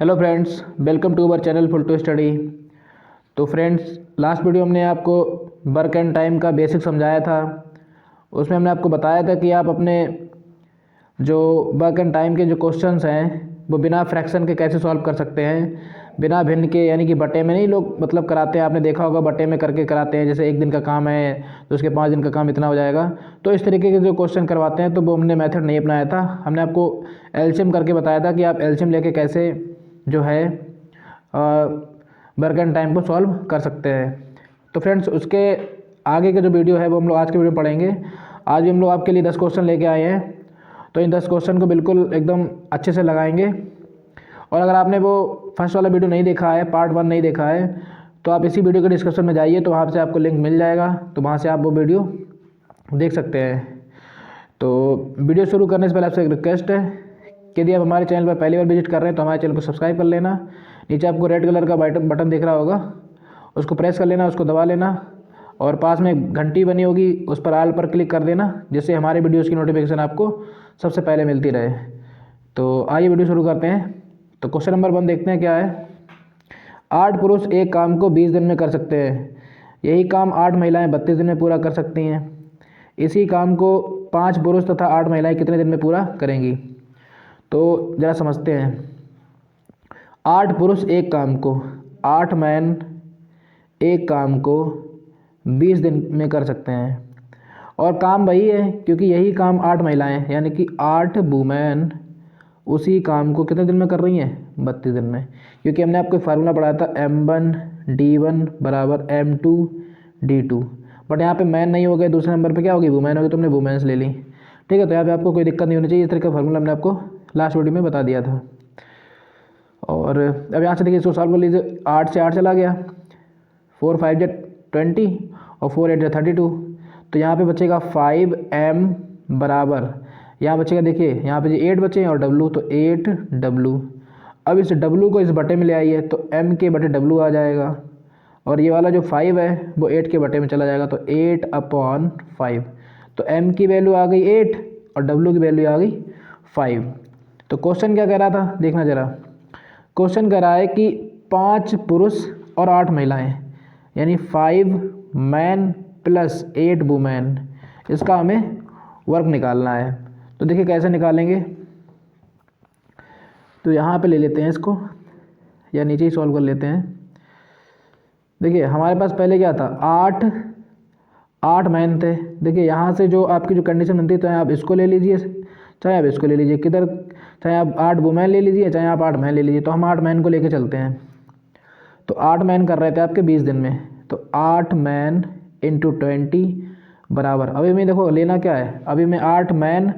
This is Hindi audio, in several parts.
Hello friends, welcome to our channel Full to Study. तो फ्रेंड्स, लास्ट वीडियो हमने आपको वर्क एंड टाइम का बेसिक समझाया था। उसमें हमने आपको बताया था कि आप अपने जो वर्क एंड टाइम के जो क्वेश्चंस हैं वो बिना फ्रैक्शन के कैसे सॉल्व कर सकते हैं, बिना भिन्न के, यानी कि बटे में नहीं लोग मतलब कराते हैं। आपने देखा होगा बटे में करके कराते हैं, जैसे एक दिन का काम है तो उसके 5 दिन का काम इतना हो जाएगा। तो इस तरीके के जो क्वेश्चन करवाते हैं तो वो हमने मेथड नहीं अपनाया था। हमने आपको एलसीएम करके बताया था कि आप एलसीएम लेके कैसे जो है वर्क एंड टाइम को सॉल्व कर सकते हैं। तो फ्रेंड्स, उसके आगे का जो वीडियो है वो हम लोग आज के वीडियो में पढ़ेंगे। आज भी हम लोग आपके लिए 10 क्वेश्चन लेके आए हैं, तो इन 10 क्वेश्चन को बिल्कुल एकदम अच्छे से लगाएंगे। और अगर आपने वो फर्स्ट वाला वीडियो नहीं देखा है, पार्ट 1 नहीं देखा है, तो आप इसी वीडियो के डिस्क्रिप्शन में जाइए, तो वहाँ से आपको लिंक मिल जाएगा, तो वहाँ से आप वो वीडियो देख सकते हैं। तो वीडियो शुरू करने से पहले आपसे एक रिक्वेस्ट है कि यदि आप हमारे चैनल पर पहली बार विजिट कर रहे हैं तो हमारे चैनल को सब्सक्राइब कर लेना। नीचे आपको रेड कलर का बटन दिख रहा होगा, उसको प्रेस कर लेना, उसको दबा लेना, और पास में घंटी बनी होगी उस पर ऑल पर क्लिक कर देना, जिससे हमारे वीडियोज़ की नोटिफिकेशन आपको सबसे पहले मिलती रहे। तो आइए वीडियो शुरू करते हैं। तो क्वेश्चन नंबर 1 देखते हैं क्या है। 8 पुरुष एक काम को 20 दिन में कर सकते हैं। यही काम 8 महिलाएं 32 दिन में पूरा कर सकती हैं। इसी काम को 5 पुरुष तथा 8 महिलाएं कितने दिन में पूरा करेंगी? तो ज़रा समझते हैं। 8 पुरुष एक काम को, 8 मैन एक काम को 20 दिन में कर सकते हैं, और काम वही है क्योंकि यही काम 8 महिलाएं यानी कि 8 वुमेन उसी काम को कितने दिन में कर रही हैं? 32 दिन में। क्योंकि हमने आपको फार्मूला पढ़ाया था M1D1 बराबर M2D2, बट यहाँ पे मैन नहीं हो गए, दूसरे नंबर पे क्या होगी? वुमेन होगी, तो हमने वुमेन्स ले ली। ठीक है, तो यहाँ पे आपको कोई दिक्कत नहीं होनी चाहिए। इस तरह का फार्मूला हमने आपको लास्ट वीडियो में बता दिया था। और अब यहाँ से देखिए, इसको सॉल्व कर लीजिए। 8 से 8 चला गया, 4 5 जा 20 और 4 8 जा 32। तो यहाँ पे बचेगा 5M बराबर, यहाँ बचेगा, देखिए यहाँ पे जी 8 बचे हैं और W, तो 8W। अब इस W को इस बटे में ले आइए तो M के बटे W आ जाएगा, और ये वाला जो 5 है वो 8 के बटे में चला जाएगा, तो 8/5। तो M की वैल्यू आ गई 8 और W की वैल्यू आ गई 5। तो क्वेश्चन क्या कह रहा था, देखना ज़रा। क्वेश्चन कह रहा है कि 5 पुरुष और 8 महिलाएं, यानी 5 मैन प्लस 8 वुमेन, इसका हमें वर्क निकालना है। तो देखिए कैसे निकालेंगे। तो यहाँ पे ले लेते हैं इसको, या नीचे ही सॉल्व कर लेते हैं। देखिए हमारे पास पहले क्या था, 8 मैन थे। देखिए यहाँ से जो आपकी जो कंडीशन बनती है, चाहे आप इसको ले लीजिए, चाहे आप इसको ले लीजिए, किधर, चाहे आप 8 वुमेन ले लीजिए, चाहे आप 8 मैन ले लीजिए। तो हम 8 मैन को लेके चलते हैं। तो 8 मैन कर रहे थे आपके 20 दिन में, तो 8 मैन इंटू 20 बराबर, अभी में देखो लेना क्या है, अभी में 8 मैन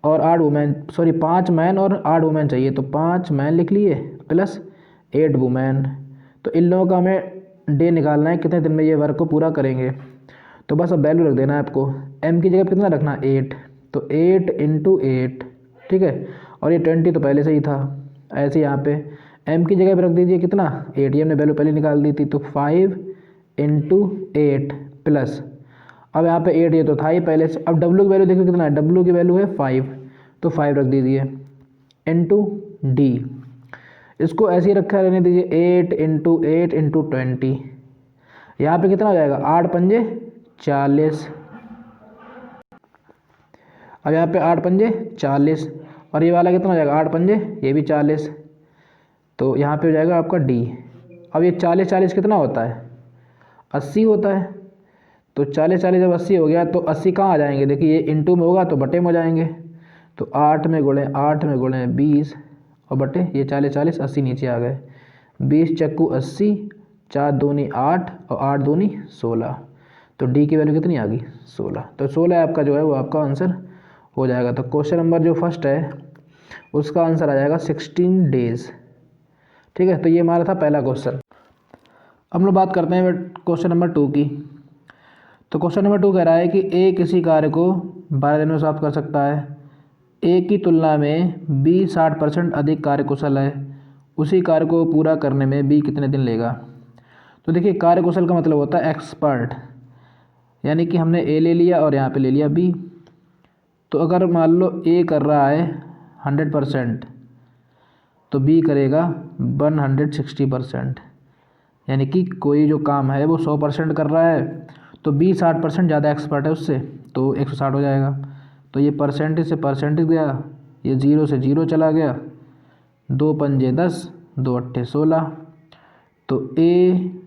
और 8 वुमेन, सॉरी 5 मैन और 8 वुमेन चाहिए, तो 5 मैन लिख लिए प्लस 8 वुमेन। तो इन लोगों का हमें डे निकालना है, कितने दिन में ये वर्क को पूरा करेंगे। तो बस अब वैल्यू रख देना है आपको। M की जगह कितना रखना, 8, तो 8 इंटू 8, ठीक है। और ये 20 तो पहले से ही था, ऐसे यहाँ पे M की जगह पे रख दीजिए कितना, 8, ये हमने वैल्यू पहले निकाल दी थी, तो 5 इंटू 8 प्लस, अब यहाँ पे 8 ये तो था ही पहले से। अब W की वैल्यू देखो कितना है, W की वैल्यू है 5, तो 5 रख दीजिए इंटू D, इसको ऐसे ही रखा रहने दीजिए, 8 इंटू 8 इंटू 20, यहाँ पे कितना हो जाएगा, 8 पंजे 40। अब यहाँ पे 8 पंजे 40, और ये वाला कितना हो जाएगा, 8 पंजे ये भी 40, तो यहाँ पे हो जाएगा आपका D। अब ये 40 40 कितना होता है, 80 होता है। तो 40 40 जब 80 हो गया तो 80 कहाँ आ जाएंगे, देखिए ये इंटू में होगा तो बटे में हो जाएंगे, तो 8 में गुणे 20 और बटे ये 40 40 80 नीचे आ गए, 20 चक्कू 80, 4 दूनी 8 और 8 दूनी 16, तो D की वैल्यू कितनी आ गई, 16। तो 16 आपका जो है वो आपका आंसर हो जाएगा। तो क्वेश्चन नंबर जो फर्स्ट है उसका आंसर आ जाएगा 16 डेज। ठीक है, तो ये हमारा था पहला क्वेश्चन। हम लोग बात करते हैं क्वेश्चन नंबर 2 की। तो क्वेश्चन नंबर 2 कह रहा है कि A किसी कार्य को 12 दिन में समाप्त कर सकता है। A की तुलना में B 60% अधिक कार्यकुशल है। उसी कार्य को पूरा करने में B कितने दिन लेगा? तो देखिए कार्यकुशल का मतलब होता है एक्सपर्ट, यानी कि हमने A ले लिया और यहाँ पे ले लिया B। तो अगर मान लो A कर रहा है 100%, तो बी करेगा 160%। यानी कि कोई जो काम है वो 100% कर रहा है तो बी 60% ज़्यादा एक्सपर्ट है उससे, तो 160 हो जाएगा। तो ये परसेंटेज से परसेंटेज गया, ये 0 से 0 चला गया, 2 पंजे 10, 2 अट्ठे 16, तो A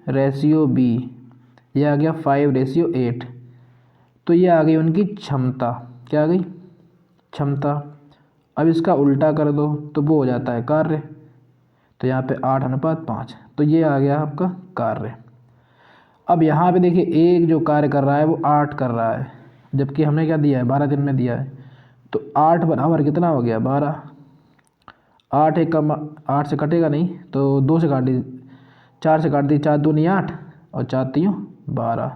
रेशियो B ये आ गया 5:8। तो ये आ गई उनकी क्षमता। क्या आ गई? क्षमता। अब इसका उल्टा कर दो तो वो हो जाता है कार्य। तो यहाँ पे 8:5, तो ये आ गया आपका कार्य। अब यहाँ पे देखिए एक जो कार्य कर रहा है वो 8 कर रहा है, जबकि हमने क्या दिया है 12 दिन में दिया है। तो 8 बराबर कितना हो गया 12। 8 एक कम 8 से कटेगा नहीं तो 2 से काट दी, 4 से काट दी, 4 दूनी 8 और 4 तीयों 12।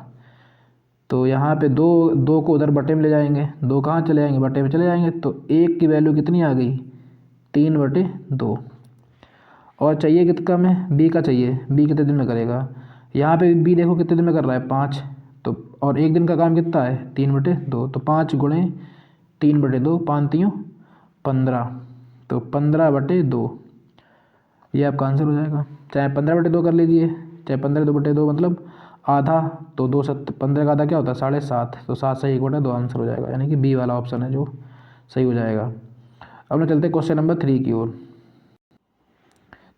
तो यहाँ पे दो को उधर बटे में ले जाएंगे, 2 कहाँ चले जाएंगे बटे में चले जाएंगे। तो 1 की वैल्यू कितनी आ गई 3/2। और चाहिए कितना में बी का चाहिए, बी कितने दिन में करेगा। यहाँ पे बी देखो कितने दिन में कर रहा है 5, तो और एक दिन का काम कितना है 3/2, तो 5 गुणे 3/2, 5 तीयों 15, तो 15/2 ये आपका आंसर हो जाएगा। चाहे 15/2 कर लीजिए, चाहे 15/2 मतलब आधा, तो 2 7 15 का आधा क्या होता है 7.5, तो 7 से 1/2 आंसर हो जाएगा। यानी कि बी वाला ऑप्शन है जो सही हो जाएगा। अब हम चलते हैं क्वेश्चन नंबर 3 की ओर।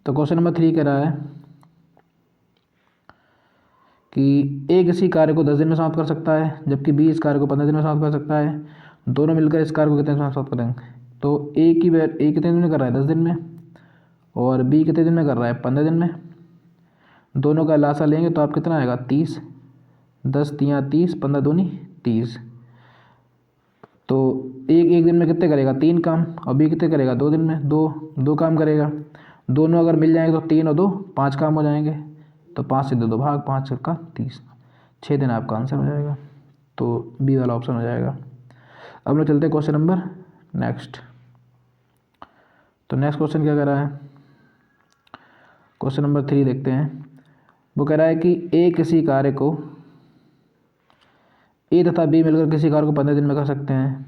तो क्वेश्चन नंबर 3 कह रहा है कि ए किसी कार्य को 10 दिन में समाप्त कर सकता है, जबकि बी इस कार्य को 15 दिन में समाप्त कर सकता है। दोनों मिलकर इस कार्य को कितने दिन में समाप्त करेंगे। तो ए कितने दिन में कर रहा है 10 दिन में, और बी कितने दिन में कर रहा है 15 दिन में। दोनों का लासा लेंगे तो आप कितना आएगा 30, 10 तियाँ 30, 15 दूनी 30। तो एक दिन में कितने करेगा 3 काम, और बी कितने करेगा 2 दिन में दो काम करेगा। दोनों अगर मिल जाएंगे तो 3 और 2 5 काम हो जाएंगे। तो 5 से 2 भाग, 5 का 30, 6 दिन आपका आंसर हो जाएगा। तो बी वाला ऑप्शन हो जाएगा। अब लोग चलते हैं क्वेश्चन नंबर नेक्स्ट। तो नेक्स्ट क्वेश्चन क्या कह रहा है, क्वेश्चन नंबर 3 देखते हैं। वो कह रहा है कि ए किसी कार्य को ए तथा बी मिलकर किसी कार्य को 15 दिन में कर सकते हैं।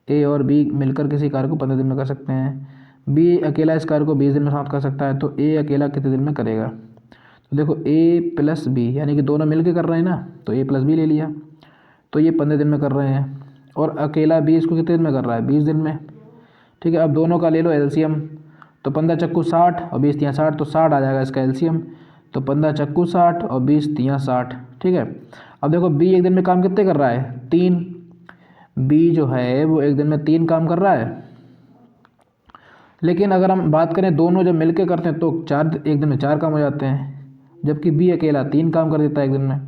ए और बी मिलकर किसी कार्य को 15 दिन में कर सकते हैं। बी अकेला इस कार्य को 20 दिन में समाप्त कर सकता है। तो ए अकेला कितने दिन में करेगा। तो देखो ए प्लस बी यानी कि दोनों मिलकर कर रहे हैं ना, तो ए प्लस बी ले लिया, तो ये 15 दिन में कर रहे हैं। और अकेला बी इसको कितने दिन में कर रहा है 20 दिन में। ठीक है, अब दोनों का ले लो एलसीएम। तो 15 चक्कू 60 और 20 तियाँ 60, तो 60 आ जाएगा इसका एलसीएम। तो 15 चक्कू 60 और 20 तियाँ 60। ठीक है, अब देखो बी एक दिन में काम कितने कर रहा है 3। बी जो है वो एक दिन में 3 काम कर रहा है। लेकिन अगर हम बात करें दोनों जब मिलकर करते हैं तो एक दिन में 4 काम हो जाते हैं, जबकि बी अकेला 3 काम कर देता है एक दिन में।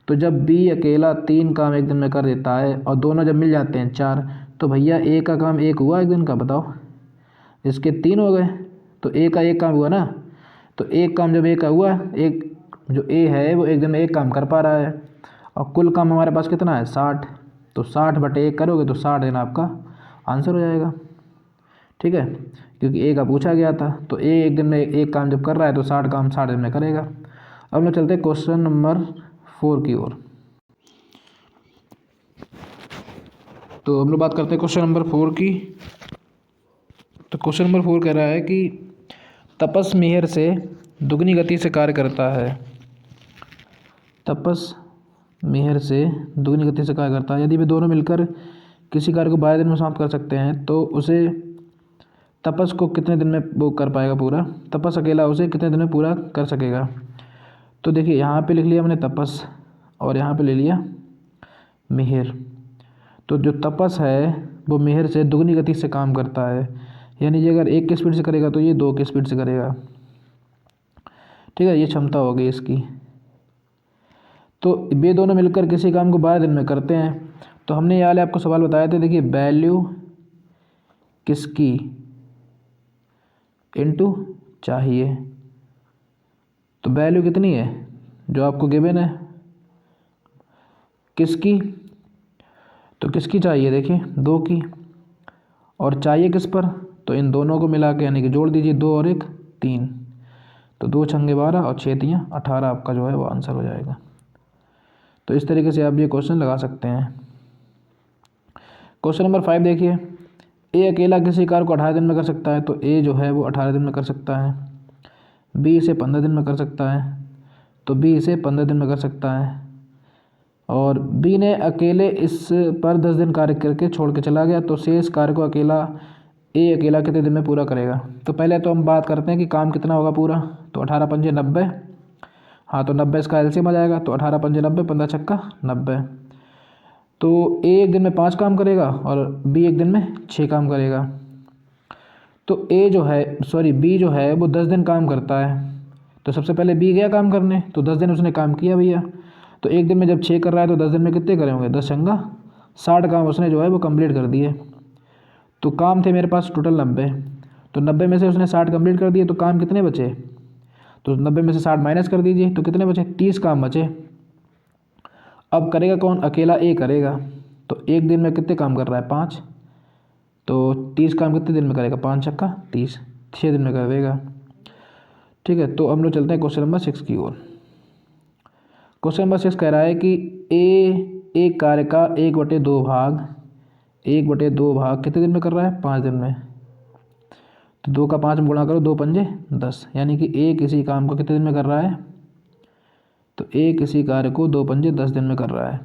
तो जब बी अकेला 3 काम एक दिन में कर देता है और दोनों जब मिल जाते हैं 4, तो भैया ए का काम 1 हुआ एक दिन का, बताओ। इसके 3 हो गए, तो ए का 1 काम हुआ ना। तो एक काम जब ए का हुआ, एक जो ए है वो एक दिन में 1 काम कर पा रहा है, और कुल काम हमारे पास कितना है 60। तो 60/1 करोगे तो 60 दिन आपका आंसर हो जाएगा। ठीक है, क्योंकि ए का पूछा गया था। तो ए एक दिन में 1 काम जब कर रहा है तो 60 काम 60 दिन में करेगा। अब लोग चलते हैं क्वेश्चन नंबर 4 की ओर। तो हम लोग बात करते हैं क्वेश्चन नंबर 4 की। तो क्वेश्चन नंबर 4 कह रहा है कि तपस मिहिर से दुगनी गति से कार्य करता है। तपस मिहिर से दुगनी गति से कार्य करता है। यदि वे दोनों मिलकर किसी कार्य को 12 दिन में समाप्त कर सकते हैं तो उसे तपस को कितने दिन में वो कर पाएगा पूरा। तपस अकेला उसे कितने दिन में पूरा कर सकेगा। तो देखिए यहाँ पे लिख लिया मैंने तपस, और यहाँ पे ले लिया मिहिर। तो जो तपस है वो मिहिर से दुगनी गति से काम करता है। यानी ये अगर 1 की स्पीड से करेगा तो ये 2 की स्पीड से करेगा। ठीक है, ये क्षमता हो गई इसकी। तो वे दोनों मिलकर किसी काम को 12 दिन में करते हैं। तो हमने ये वाले आपको सवाल बताए थे, देखिए वैल्यू किसकी इनटू चाहिए। तो वैल्यू कितनी है जो आपको गिवन है, किसकी, तो किसकी चाहिए देखिए 2 की, और चाहिए किस पर, तो इन दोनों को मिला के यानी कि जोड़ दीजिए 2 और 1 3। तो 2 छंगे 12 और 6 तियाँ 18 आपका जो है वो आंसर हो जाएगा। तो इस तरीके से आप ये क्वेश्चन लगा सकते हैं। क्वेश्चन नंबर 5 देखिए। ए अकेला किसी कार्य को 18 दिन में कर सकता है, तो ए जो है वो 18 दिन में कर सकता है। बी इसे 15 दिन में कर सकता है, तो बी इसे 15 दिन में कर सकता है। और बी ने अकेले इस पर 10 दिन कार्य करके छोड़ के चला गया, तो शेष कार्य को अकेला कितने दिन में पूरा करेगा। तो पहले तो हम बात करते हैं कि काम कितना होगा पूरा। तो 18 पंजे 90, हाँ तो 90 इसका एलसीएम आ जाएगा। तो 18 पंजे 90, 15 छक्का 90। तो ए एक दिन में 5 काम करेगा और बी एक दिन में 6 काम करेगा। तो बी जो है वो 10 दिन काम करता है। तो सबसे पहले बी गया काम करने, तो 10 दिन उसने काम किया भैया। तो एक दिन में जब 6 कर रहा है तो 10 दिन में कितने करे होंगे, 10 छंगा 60 काम उसने जो है वो कंप्लीट कर दिए। तो काम थे मेरे पास टोटल 90, तो 90 में से उसने 60 कंप्लीट कर दिए, तो काम कितने बचे। तो 90 में से 60 माइनस कर दीजिए, तो कितने बचे, 30 काम बचे। अब करेगा कौन, अकेला ए करेगा। तो एक दिन में कितने काम कर रहा है, 5। तो 30 काम कितने दिन में करेगा, 5 छक्का 30, 6 दिन में कर देगा। ठीक है, तो हम लोग चलते हैं क्वेश्चन नंबर 6 की ओर। क्वेश्चन नंबर 6 कह रहा है कि एक कार्य का 1/2 भाग कितने दिन में कर रहा है, 5 दिन में। तो 2 का 5 में गुणा करो, 2 पंजे 10, यानी कि ए किसी काम को कितने दिन में कर रहा है। तो ए किसी कार्य को 2 पंजे 10 दिन में कर रहा है।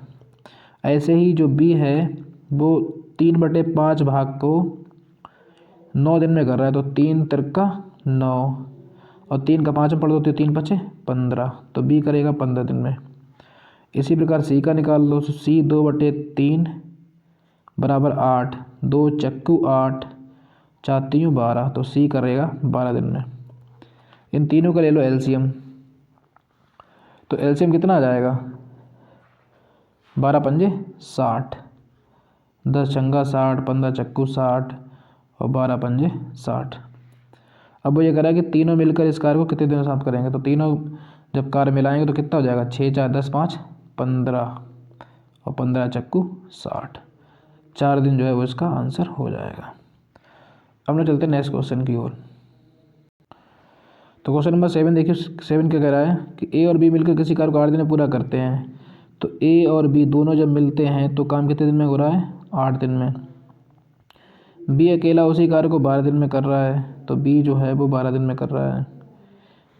ऐसे ही जो बी है वो 3/5 भाग को 9 दिन में कर रहा है। तो 3 तिरका 9, और 3 का 5 में पढ़ दो तो 3 5 15, तो बी करेगा 15 दिन में। इसी प्रकार सी का निकाल लो। सी 2/3 बराबर 8, 2 चक्कू 8, 4 3 12, तो सी करेगा 12 दिन में। इन तीनों का ले लो एलसीएम। तो एलसीएम कितना आ जाएगा, 12 पंजे 60, 10 छंगा 60, 15 चक्कू 60 और 12 पंजे 60। अब वो ये कह रहा है कि तीनों मिलकर इस कार्य को कितने दिनों साथ करेंगे। तो तीनों जब कार्य मिलाएंगे तो कितना हो जाएगा, 6 4 10 5 15 और 15 चक्कू 60, 4 दिन जो है वो इसका आंसर हो जाएगा। अब हम चलते हैं नेक्स्ट क्वेश्चन की ओर। तो क्वेश्चन नंबर 7 देखिए, 7 क्या कह रहा है कि ए और बी मिलकर किसी कार्य को 8 दिन में पूरा करते हैं। तो ए और बी दोनों जब मिलते हैं तो काम कितने दिन में हो रहा है, 8 दिन में। बी अकेला उसी कार्य को 12 दिन में कर रहा है, तो बी जो है वो 12 दिन में कर रहा है।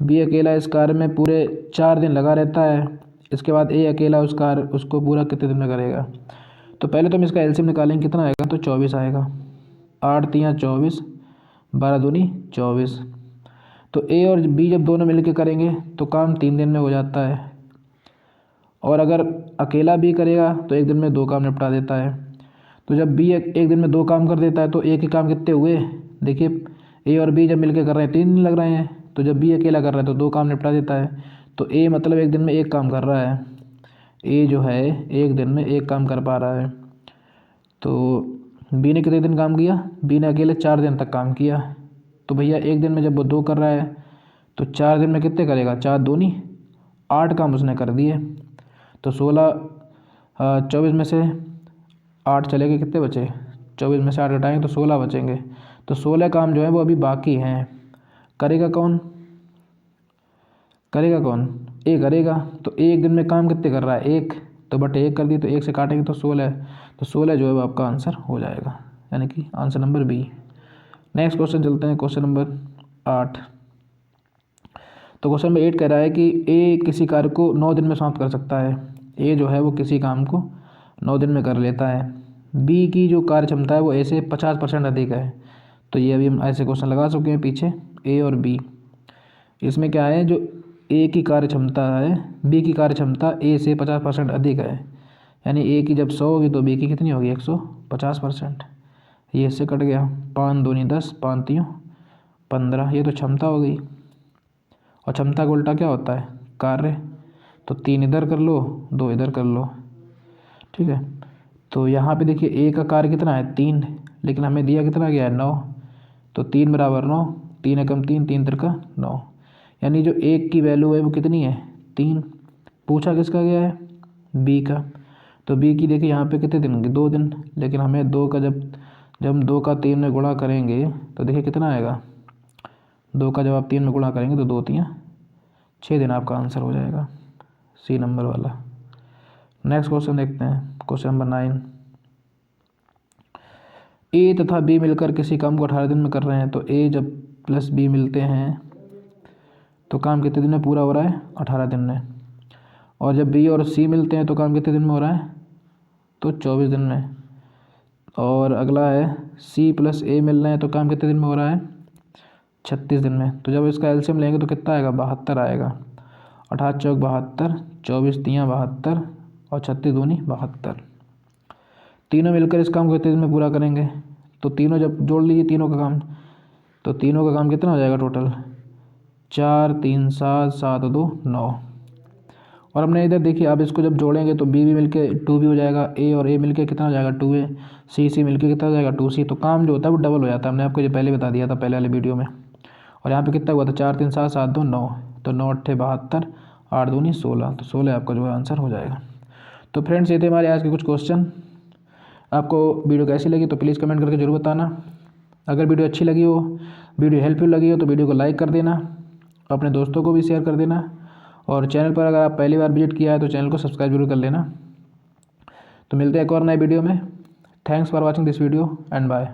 बी अकेला इस कार्य में पूरे 4 दिन लगा रहता है। इसके बाद ए अकेला उसको पूरा कितने दिन में करेगा। तो पहले तो हम इसका एलसीएम निकालेंगे, कितना आएगा, तो 24 आएगा। 8 3 24, 12 दूनी 24। तो ए और बी जब दोनों मिलकर करेंगे तो काम 3 दिन में हो जाता है। और अगर अकेला बी करेगा तो एक दिन में 2 काम निपटा देता है। तो जब बी एक दिन में 2 काम कर देता है तो ए के काम कितने हुए, देखिए ए और बी जब मिलकर कर रहे हैं 3 दिन लग रहे हैं। तो जब बी अकेला कर रहा है तो 2 काम निपटा देता है। तो ए मतलब एक दिन में 1 काम कर रहा है। ए जो है एक दिन में 1 काम कर पा रहा है। तो बी ने कितने दिन काम किया, बी ने अकेले 4 दिन तक काम किया। तो भैया एक दिन में जब वो 2 कर रहा है तो 4 दिन में कितने करेगा, 4 दूनी 8 काम उसने कर दिए। तो 24 में से 8 चले गए, कितने बचे, 24 में से 8 घटाएंगे तो 16 बचेंगे। तो 16 काम जो है वो अभी बाकी हैं। करेगा कौन, ए करेगा। तो एक दिन में काम कितने कर रहा है, 1, तो बटे 1 कर दी, तो 1 से काटेंगे तो 16, तो 16 जो है वो आपका आंसर हो जाएगा, यानी कि answer number B. Next question चलते हैं, क्वेश्चन नंबर 8। तो क्वेश्चन नंबर 8 कह रहा है कि ए किसी कार्य को 9 दिन में समाप्त कर सकता है। ए जो है वो किसी काम को 9 दिन में कर लेता है। बी की जो कार्य क्षमता है वो ए से 50% अधिक है। तो ये अभी हम ऐसे क्वेश्चन लगा चुके हैं पीछे, ए और बी। इसमें क्या है, जो ए की कार्य क्षमता है बी की कार्य क्षमता ए से 50% अधिक है। यानी ए की जब 100 होगी तो बी की कितनी होगी, 150%। ये इससे कट गया, 5 दूनी 10, 5 3 15, ये तो क्षमता हो गई। और क्षमता का उल्टा क्या होता है, कार्य। तो 3 इधर कर लो, 2 इधर कर लो, ठीक है। तो यहाँ पे देखिए ए का कार्य कितना है, 3, लेकिन हमें दिया कितना गया है, 9। तो 3 बराबर 9, 3 एकम 3, 3 तिरका 9, यानी जो एक की वैल्यू है वो कितनी है, 3। पूछा किसका गया है, बी का। तो बी की देखिए यहाँ पे कितने दिन होंगे, 2 दिन, लेकिन हमें 2 का जब हम 2 का 3 में गुणा करेंगे तो देखिए कितना आएगा, 2 का जब आप 3 में गुणा करेंगे तो 2 3 6 दिन आपका आंसर हो जाएगा, सी नंबर वाला। नेक्स्ट क्वेश्चन देखते हैं, क्वेश्चन नंबर 9। ए तथा बी मिलकर किसी काम को 18 दिन में कर रहे हैं, तो ए जब प्लस बी मिलते हैं तो काम कितने दिन में पूरा हो रहा है? 18 दिन में। और जब बी और सी मिलते हैं तो काम कितने दिन में हो रहा है? तो 24 दिन में। और अगला है सी प्लस ए मिल रहे हैं तो काम कितने दिन में हो रहा है? 36 दिन में। तो जब इसका एलसीएम लेंगे तो कितना आएगा? 72 आएगा। 18 चौक 72, 24 तियाँ 72 और 36 दूनी 72। तीनों मिलकर इस काम को कितने दिन में पूरा करेंगे? तो तीनों जब जोड़ लीजिए तीनों का काम, तो तीनों का काम कितना हो जाएगा टोटल? 4 3 7 7 2 9। और हमने इधर देखिए, अब इसको जब जोड़ेंगे तो बी मिलके 2b हो जाएगा, ए और ए मिलके कितना हो जाएगा? 2a, सी मिलके कितना हो जाएगा? 2c। तो काम जो होता है वो डबल हो जाता है, हमने आपको ये पहले बता दिया था पहले वाले वीडियो में। और यहाँ पे कितना हुआ था? 4 3 7 7 2 9, तो 9 8 72, 8 दूनी 16, तो 16 आपका जो है आंसर हो जाएगा। तो फ्रेंड्स, ये थे हमारे आज के कुछ क्वेश्चन। आपको वीडियो कैसी लगी तो प्लीज़ कमेंट करके ज़रूर बताना। अगर वीडियो अच्छी लगी हो, वीडियो हेल्पफुल लगी हो तो वीडियो को लाइक कर देना, अपने दोस्तों को भी शेयर कर देना। और चैनल पर अगर आप पहली बार विजिट किया है तो चैनल को सब्सक्राइब जरूर कर लेना। तो मिलते हैं एक और नए वीडियो में। Thanks for watching this video and bye.